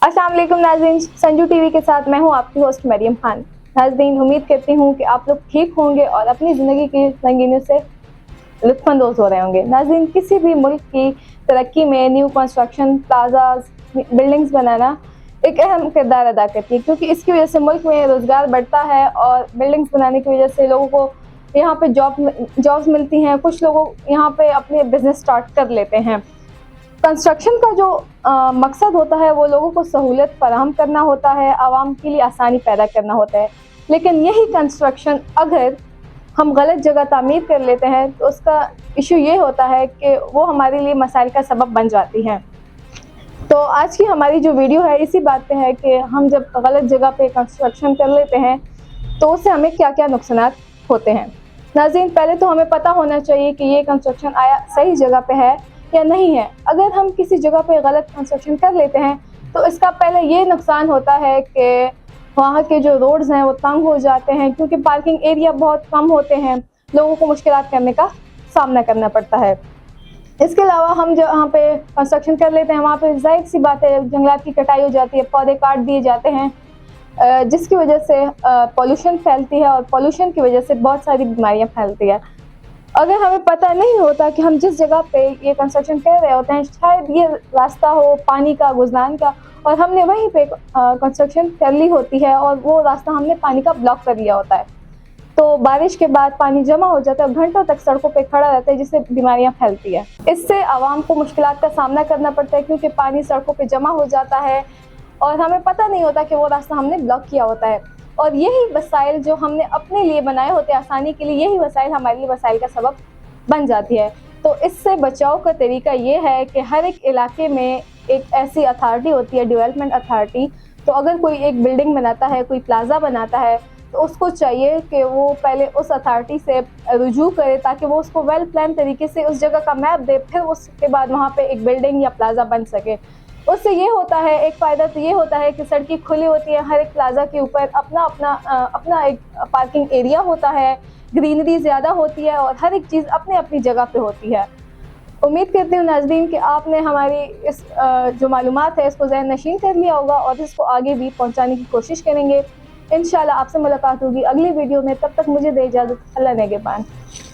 अस्सलाम वालेकुम नाज़रीन, संजू टीवी के साथ मैं हूं आपकी होस्ट मरियम खान। नाज़रीन, उम्मीद करती हूं कि आप लोग ठीक होंगे और अपनी ज़िंदगी की रंगीनियों से लुत्फ़अंदोज़ हो रहे होंगे। नाज़रीन, किसी भी मुल्क की तरक्की में न्यू कंस्ट्रक्शन, प्लाज़ाज़, बिल्डिंग्स बनाना एक अहम किरदार अदा करती है, क्योंकि इसकी वजह से मुल्क में रोज़गार बढ़ता है और बिल्डिंग्स बनाने की वजह से लोगों को यहाँ पे जॉब्स मिलती हैं। कुछ लोग यहाँ पे अपने बिज़नेस स्टार्ट कर लेते हैं। कंस्ट्रक्शन का जो मकसद होता है वो लोगों को सहूलियत फराहम करना होता है, आवाम के लिए आसानी पैदा करना होता है। लेकिन यही कंस्ट्रक्शन अगर हम गलत जगह तामीर कर लेते हैं तो उसका इशू ये होता है कि वो हमारे लिए मसाइल का सबब बन जाती हैं। तो आज की हमारी जो वीडियो है इसी बात पे है कि हम जब गलत जगह पे कंस्ट्रक्शन कर लेते हैं तो उससे हमें क्या क्या नुकसानात होते हैं। नाज़रीन, पहले तो हमें पता होना चाहिए कि ये कंस्ट्रक्शन आया सही जगह पे है या नहीं है। अगर हम किसी जगह पे गलत कंस्ट्रक्शन कर लेते हैं तो इसका पहले ये नुकसान होता है कि वहाँ के जो रोड्स हैं वो तंग हो जाते हैं, क्योंकि पार्किंग एरिया बहुत कम होते हैं, लोगों को मुश्किलात करने का सामना करना पड़ता है। इसके अलावा हम जहाँ पे कंस्ट्रक्शन कर लेते हैं वहाँ पे ज़ाहिर सी बात है जंगलात की कटाई हो जाती है, पौधे काट दिए जाते हैं, जिसकी वजह से पॉल्यूशन फैलती है और पॉल्यूशन की वजह से बहुत सारी बीमारियाँ फैलती है। अगर हमें पता नहीं होता कि हम जिस जगह पे ये कंस्ट्रक्शन कर रहे होते हैं शायद ये रास्ता हो पानी का गुजरान का, और हमने वहीं पे कंस्ट्रक्शन कर ली होती है और वो रास्ता हमने पानी का ब्लॉक कर लिया होता है, तो बारिश के बाद पानी जमा हो जाता है और घंटों तक सड़कों पे खड़ा रहता है, जिससे बीमारियां फैलती है। इससे आवाम को मुश्किलात का सामना करना पड़ता है, क्योंकि पानी सड़कों पे जमा हो जाता है और हमें पता नहीं होता कि वो रास्ता हमने ब्लॉक किया होता है। और यही वसाइल जो हमने अपने लिए बनाए होते हैं आसानी के लिए, यही वसाइल हमारे लिए वसाइल का सबब बन जाती है। तो इससे बचाव का तरीका ये है कि हर एक इलाके में एक ऐसी अथॉरिटी होती है, डेवलपमेंट अथॉरिटी। तो अगर कोई एक बिल्डिंग बनाता है, कोई प्लाजा बनाता है, तो उसको चाहिए कि वो पहले उस अथॉरिटी से रुजू करे ताकि वो उसको वेल प्लान तरीके से उस जगह का मैप दे, फिर उसके बाद वहाँ पे एक बिल्डिंग या प्लाजा बन सके। उससे ये होता है, एक फ़ायदा तो ये होता है कि सड़कें खुली होती हैं, हर एक प्लाजा के ऊपर अपना एक पार्किंग एरिया होता है, ग्रीनरी ज़्यादा होती है और हर एक चीज़ अपने अपनी जगह पे होती है। उम्मीद करती हूँ नाज़रीन कि आपने हमारी इस जो मालूमात है इसको ज़हन नशीन कर लिया होगा और इसको आगे भी पहुँचाने की कोशिश करेंगे। इंशाल्लाह आपसे मुलाकात होगी अगली वीडियो में, तब तक मुझे दे इजाज़त। अल्लाह नेगेबान।